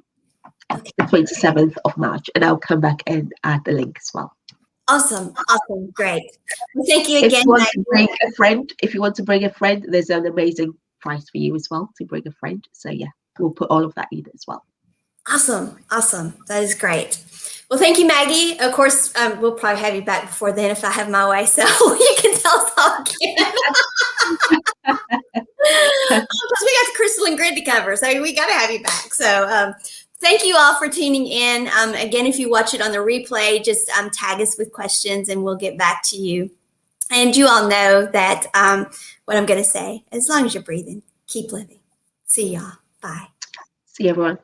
okay. The 27th of March. And I'll come back and add the link as well. Awesome. Great. Well, thank you If again. you want to bring a friend, there's an amazing price for you as well to bring a friend. So yeah, we'll put all of that in as well. Awesome. That is great. Well, thank you, Maggie. Of course, we'll probably have you back before then if I have my way, so you can tell us all again. Because we got Crystal and Grid to cover, so we got to have you back. So thank you all for tuning in. Again, if you watch it on the replay, just tag us with questions and we'll get back to you. And you all know that what I'm going to say, as long as you're breathing, keep living. See y'all. Bye. See you, everyone.